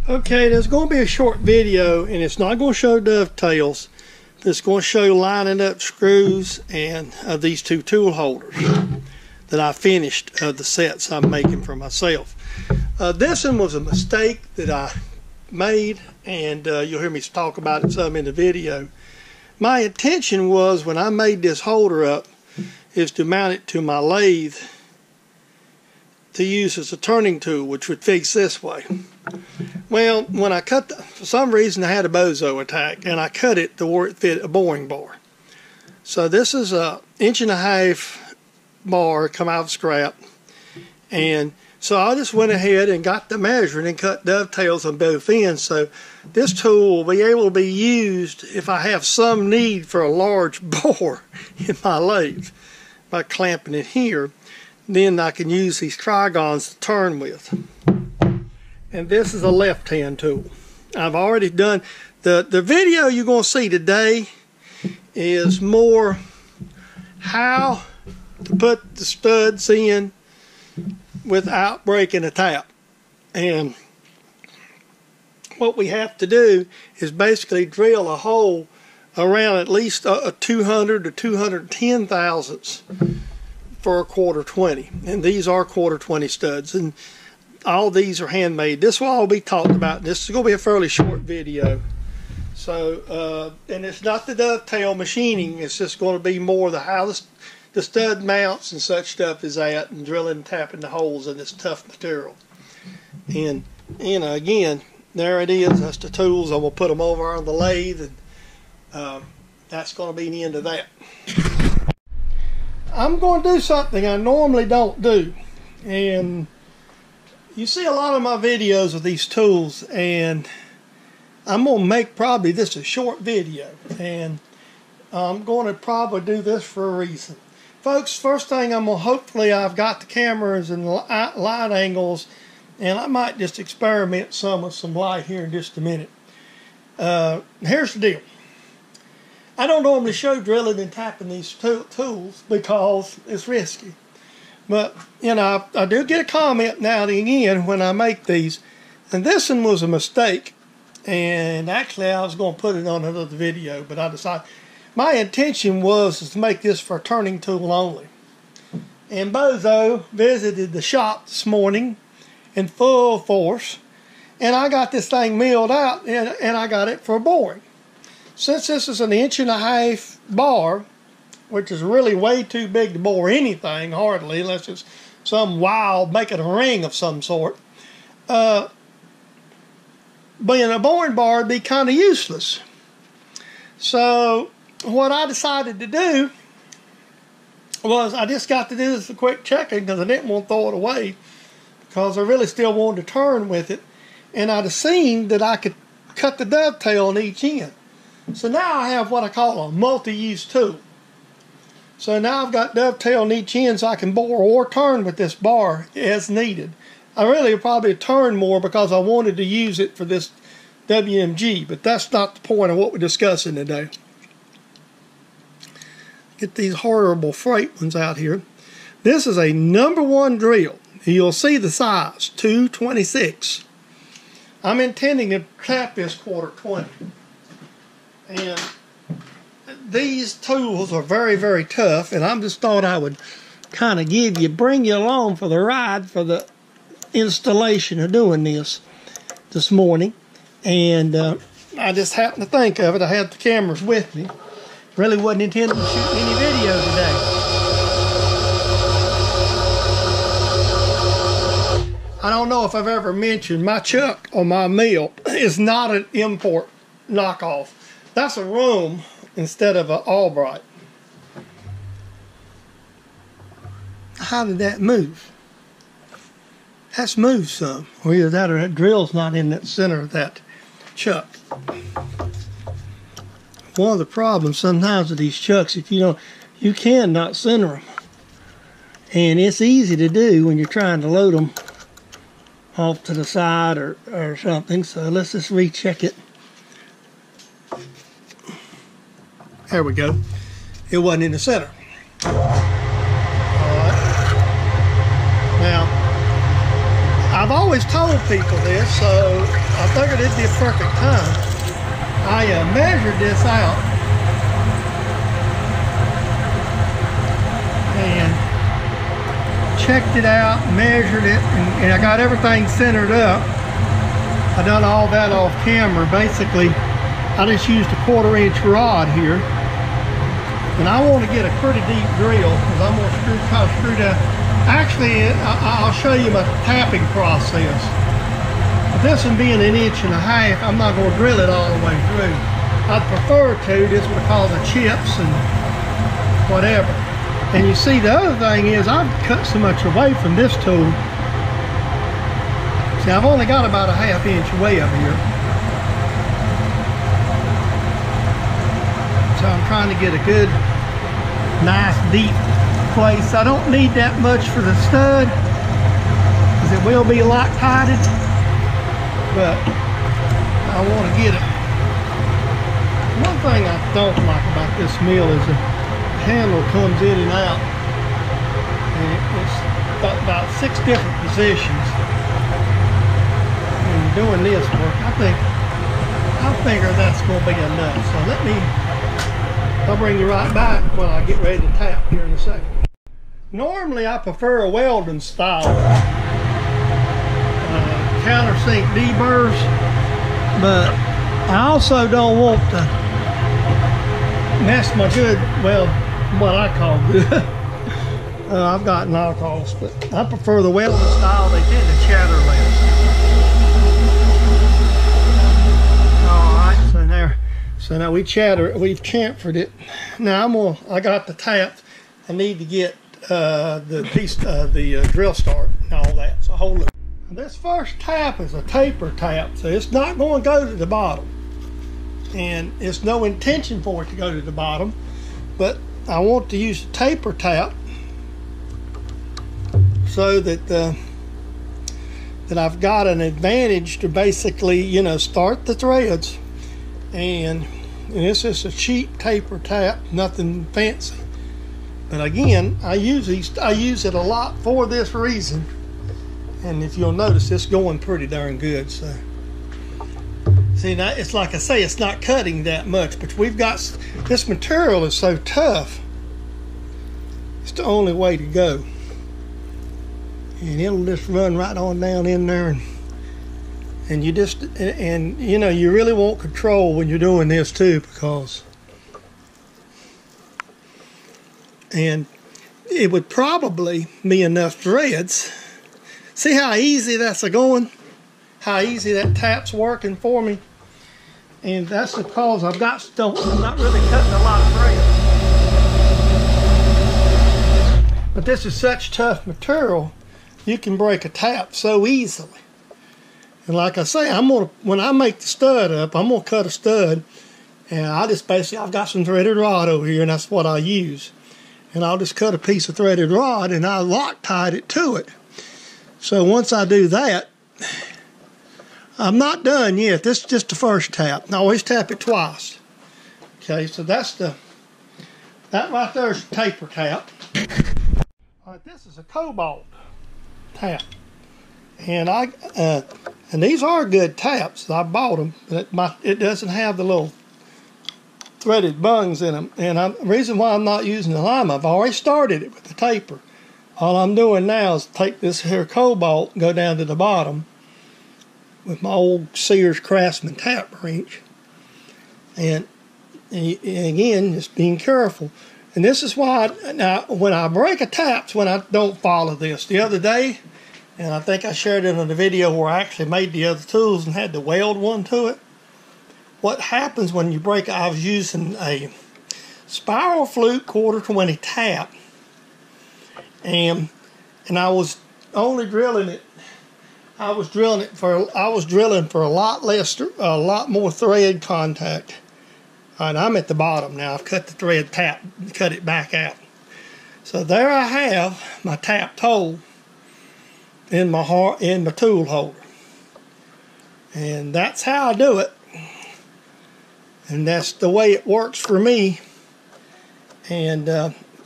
Okay, there's going to be a short video, and it's not going to show dovetails. It's going to show lining up screws and these two tool holders that I finished of the sets I'm making for myself. This one was a mistake that I made, and you'll hear me talk about it some in the video. My intention was, when I made this holder up, is to mount it to my lathe to use as a turning tool, which would fix this way. Well, when I cut, for some reason I had a bozo attack, and I cut it to where it fit a boring bar. So this is a 1.5 inch bar come out of scrap, and so I just went ahead and got the measuring and cut dovetails on both ends. So this tool will be able to be used if I have some need for a large bore in my lathe by clamping it here. Then I can use these trigons to turn with. And this is a left-hand tool. I've already done the video you're going to see today is more how to put the studs in without breaking a tap. And what we have to do is basically drill a hole around at least a 200 to 210 thousandths for a 1/4-20, and these are 1/4-20 studs, and all these are handmade. This will all be talked about. This is going to be a fairly short video. So, and it's not the dovetail machining. It's just going to be more how the stud mounts and such stuff is at, and drilling and tapping the holes in this tough material. And you know, again, there it is. That's the tools. I'm going to put them over on the lathe, and that's going to be the end of that. I'm going to do something I normally don't do, and you see a lot of my videos with these tools, and I'm going to make probably this a short video, and I'm going to probably do this for a reason. Folks, first thing hopefully I've got the cameras and light angles, and I might just experiment some with some light here in just a minute. Here's the deal. I don't normally show drilling and tapping these tools because it's risky. But, you know, I do get a comment now and again when I make these. And this one was a mistake. And actually I was going to put it on another video, but I decided my intention was to make this for a turning tool only. And Bozo visited the shop this morning in full force. And I got this thing milled out, and I got it for boring. Since this is an 1.5 inch bar, which is really way too big to bore anything, hardly, unless it's some wild, making a ring of some sort, being a boring bar would be kind of useless. So what I decided to do was I just got to do this for quick checking because I didn't want to throw it away, because I really still wanted to turn with it, and I'd have seen that I could cut the dovetail on each end. So now I have what I call a multi-use tool. So now I've got dovetail on each end, so I can bore or turn with this bar as needed. I really probably turn more because I wanted to use it for this WMG, but that's not the point of what we're discussing today. Get these horrible freight ones out here. This is a #1 drill. You'll see the size, 226. I'm intending to tap this 1/4-20. And these tools are very, very tough, and I just thought I would kind of bring you along for the ride for the installation of doing this morning. And I just happened to think of it. I had the cameras with me. Really wasn't intending to shoot any video today. I don't know if I've ever mentioned my chuck or my mill is not an import knockoff. That's a Rome instead of an Albright. How did that move? That's moved some. Or either that or that drill's not in that center of that chuck. One of the problems sometimes with these chucks, if you cannot center them. And it's easy to do when you're trying to load them off to the side or something. So let's just recheck it. There we go. It wasn't in the center. Alright. Now, I've always told people this, so I figured it'd be a perfect time. I measured this out and checked it out, measured it, and I got everything centered up. I done all that off camera. Basically, I just used a 1/4-inch rod here, and I want to get a pretty deep drill because I'm going to try to screw that. Actually, I'll show you my tapping process. But this one being 1.5 inches, I'm not going to drill it all the way through. I'd prefer to, just because of chips and whatever. And you see, the other thing is I've cut so much away from this tool. See, I've only got about a 1/2 inch away up here. So I'm trying to get a good, nice, deep place. I don't need that much for the stud, because it will be Loctited, but I want to get it. One thing I don't like about this mill is the handle comes in and out, and it's got about 6 different positions. When you're doing this work, I figure that's going to be enough. So I'll bring you right back when I get ready to tap here in a second. Normally I prefer a welding style countersink deburrs, but I also don't want to mess my good, well, what I call good. I've got knockoffs, but I prefer the welding style. They tend to chatter less. Alright, so now we've chamfered it. Now I got the tap. I need to get the piece of the drill start and all that. So hold it. This first tap is a taper tap, so it's not going to go to the bottom, and it's no intention for it to go to the bottom, but I want to use a taper tap so that that I've got an advantage to basically, you know, start the threads. And this is a cheap taper tap, nothing fancy. But again, I use it a lot for this reason. And if you'll notice, it's going pretty darn good. So see, now it's like I say, it's not cutting that much, but we've got, this material is so tough, it's the only way to go. And it'll just run right on down in there, and you just, and you know, you really want control when you're doing this too, because, and it would probably be enough threads. See how easy that's going? How easy that tap's working for me? And that's because I'm not really cutting a lot of thread. But this is such tough material, you can break a tap so easily. And like I say, when I make the stud up, I'm gonna cut a stud, and I've got some threaded rod over here, and that's what I use. And I'll just cut a piece of threaded rod, and I Loctite it to it. So once I do that, I'm not done yet. This is just the first tap. I always tap it twice. Okay, so that right there is a taper tap. All right, this is a cobalt tap, and and these are good taps. I bought them, but it doesn't have the little threaded bungs in them. And the reason why I'm not using the lime, I've already started it with the taper. All I'm doing now is take this here cobalt and go down to the bottom with my old Sears Craftsman tap wrench, and again, just being careful. And this is why now when I break a tap, when I don't follow this. The other day, and I think I shared it in the video where I actually made the other tools and had to weld one to it. What happens when you break it? I was using a spiral flute 1/4-20 tap, and I was only drilling it. I was drilling for a lot more thread contact. All right, I'm at the bottom now. I've cut the thread tap, cut it back out. So there I have my tapped hole in my tool holder, and that's how I do it. And that's the way it works for me. And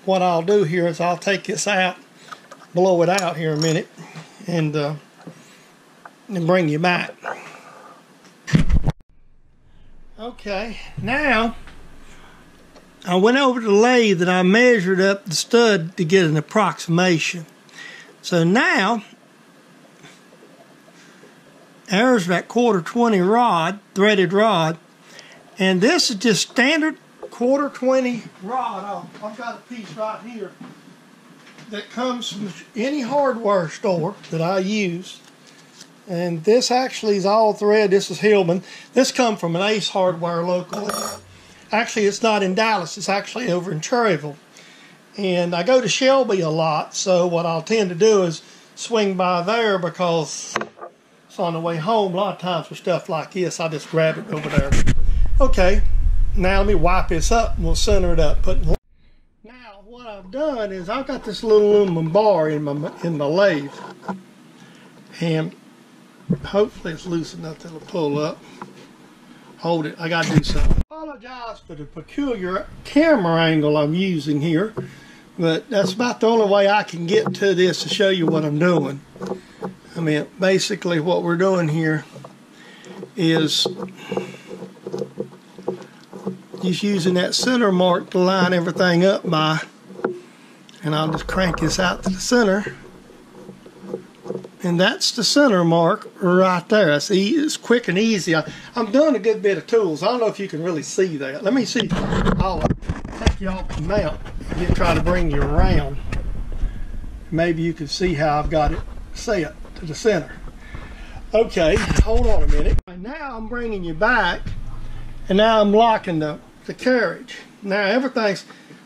what I'll do here is I'll take this out, blow it out here a minute, and and bring you back. Okay, now I went over to the lathe and I measured up the stud to get an approximation. So now there's that 1/4 rod, threaded rod, and this is just standard 1/4 rod. I've got a piece right here that comes from any hardware store that I use. And this actually is all thread. This is Hillman. This comes from an Ace Hardware locally. Actually, it's not in Dallas. It's actually over in Cherryville. And I go to Shelby a lot, so what I'll tend to do is swing by there because it's on the way home. A lot of times for stuff like this, I just grab it over there. Okay, now let me wipe this up and we'll center it up. Now, what I've done is I've got this little aluminum bar in my lathe. And hopefully it's loose enough that it'll pull up. Hold it, I gotta do something. I apologize for the peculiar camera angle I'm using here, but that's about the only way I can get to this to show you what I'm doing. I mean, basically what we're doing here is just using that center mark to line everything up by, and I'll just crank this out to the center. And that's the center mark right there. It's quick and easy. I'm doing a good bit of tools. I don't know if you can really see that. Let me see. I'll take you off the mount and try to bring you around. Maybe you can see how I've got it set to the center. Okay, hold on a minute. Now I'm bringing you back, and now I'm locking the carriage. Now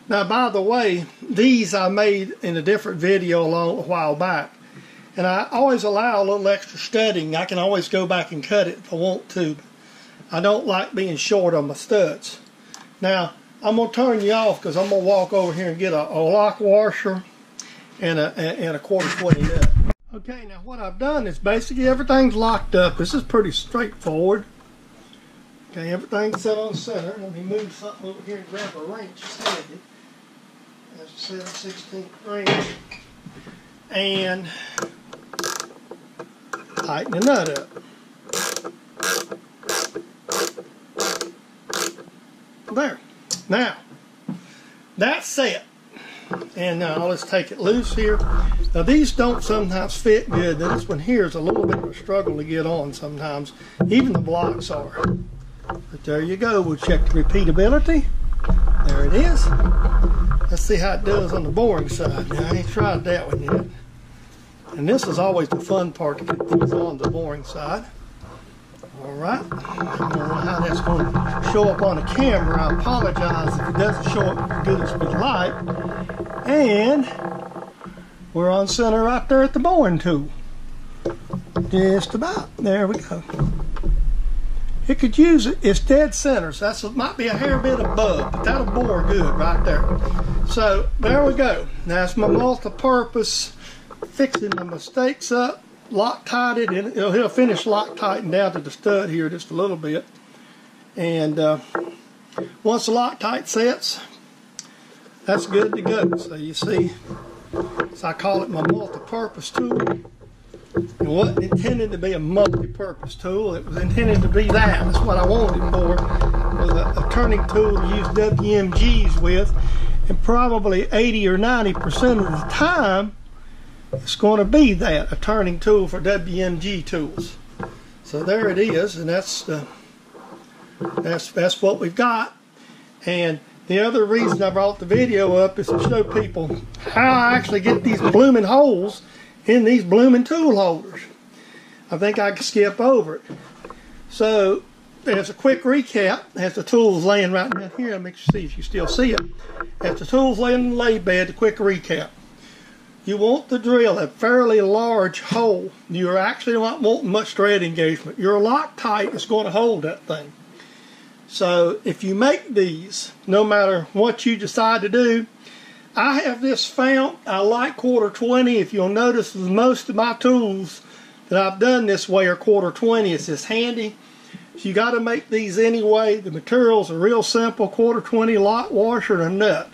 now by the way, these I made in a different video a while back. And I always allow a little extra studding. I can always go back and cut it if I want to. I don't like being short on my studs. Now, I'm going to turn you off because I'm going to walk over here and get a lock washer and a 1/4 nut. Okay, now what I've done is basically everything's locked up. This is pretty straightforward. Okay, everything's set on center. Let me move something over here and grab a wrench. It's handy. That's a 7/16 wrench. And tighten the nut up. There. Now, that's set. And now let's take it loose here. Now these don't sometimes fit good. This one here is a little bit of a struggle to get on sometimes. Even the blocks are. But there you go. We'll check the repeatability. There it is. Let's see how it does on the boring side. Now I ain't tried that one yet. And this is always the fun part, to get these on the boring side. Alright, I don't know how that's going to show up on the camera. I apologize if it doesn't show up as good as we'd like. And we're on center right there at the boring tool. Just about. There we go. It could use it. It's dead center, so that might be a hair bit above, but that'll bore good right there. So there we go. That's my multi-purpose. Fixing the mistakes up, Loctited, and he'll finish Loctiting down to the stud here just a little bit. And once the Loctite sets, that's good to go. So you see, so I call it my multi-purpose tool. It wasn't intended to be a multi-purpose tool. It was intended to be that. That's what I wanted it for. Was a turning tool to use WMGs with, and probably 80 or 90% of the time, it's going to be that, a turning tool for WMG tools. So there it is, and that's what we've got. And the other reason I brought the video up is to show people how I actually get these blooming holes in these blooming tool holders. I think I can skip over it. So as a quick recap, as the tool's laying right down here, let me see if you still see it. As the tool's laying in the lay bed, a quick recap. You want to drill a fairly large hole. You're actually not wanting much thread engagement. Your Loctite is going to hold that thing. So if you make these, no matter what you decide to do, I have this fount. I like 1/4. If you'll notice, most of my tools that I've done this way are 1/4. It's just handy. So you got to make these anyway. The materials are real simple: 1/4 lock washer and a nut.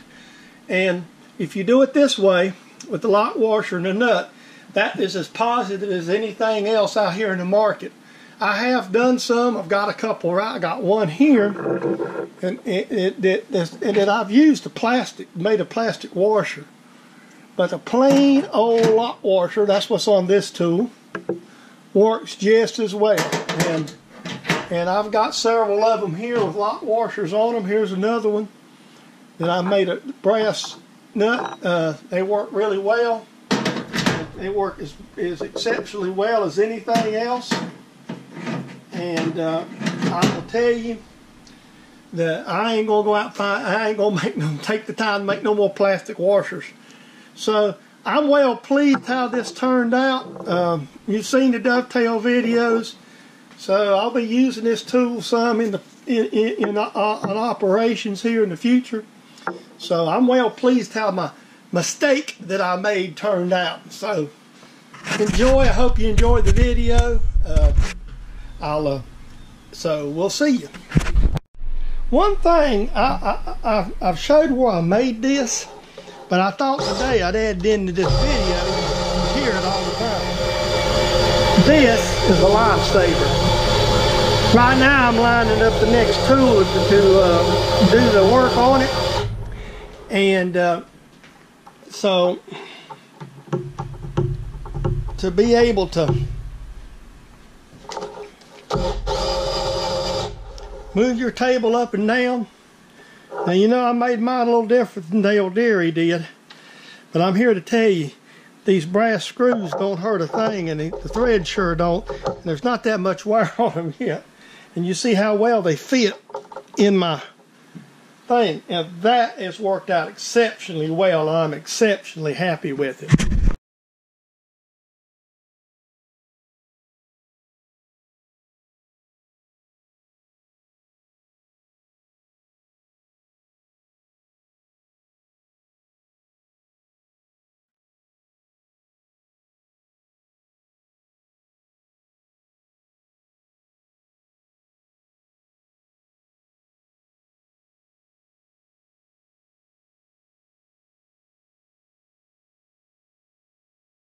And if you do it this way, with the lock washer and the nut, that is as positive as anything else out here in the market. I have done some. I've got a couple. Right, I got one here, and that I've used a plastic, made a plastic washer. But the plain old lock washer, that's what's on this tool, works just as well. And I've got several of them here with lock washers on them. Here's another one that I made a brass nut. They work really well. They work as exceptionally well as anything else. And I will tell you that I ain't gonna go out and find. I ain't gonna take the time to make no more plastic washers. So I'm well pleased how this turned out. You've seen the dovetail videos, so I'll be using this tool some in operations here in the future. So I'm well pleased how my mistake that I made turned out. So enjoy. I hope you enjoyed the video. So we'll see you. One thing, I've showed where I made this, but I thought today I'd add it into this video. You hear it all the time. This is a lifesaver. Right now I'm lining up the next tool to do the work on it. And so to be able to move your table up and down. Now you know I made mine a little different than Dale Deary did, but I'm here to tell you these brass screws don't hurt a thing, and the threads sure don't, and there's not that much wear on them yet. And you see how well they fit in my thing, and that has worked out exceptionally well. I'm exceptionally happy with it.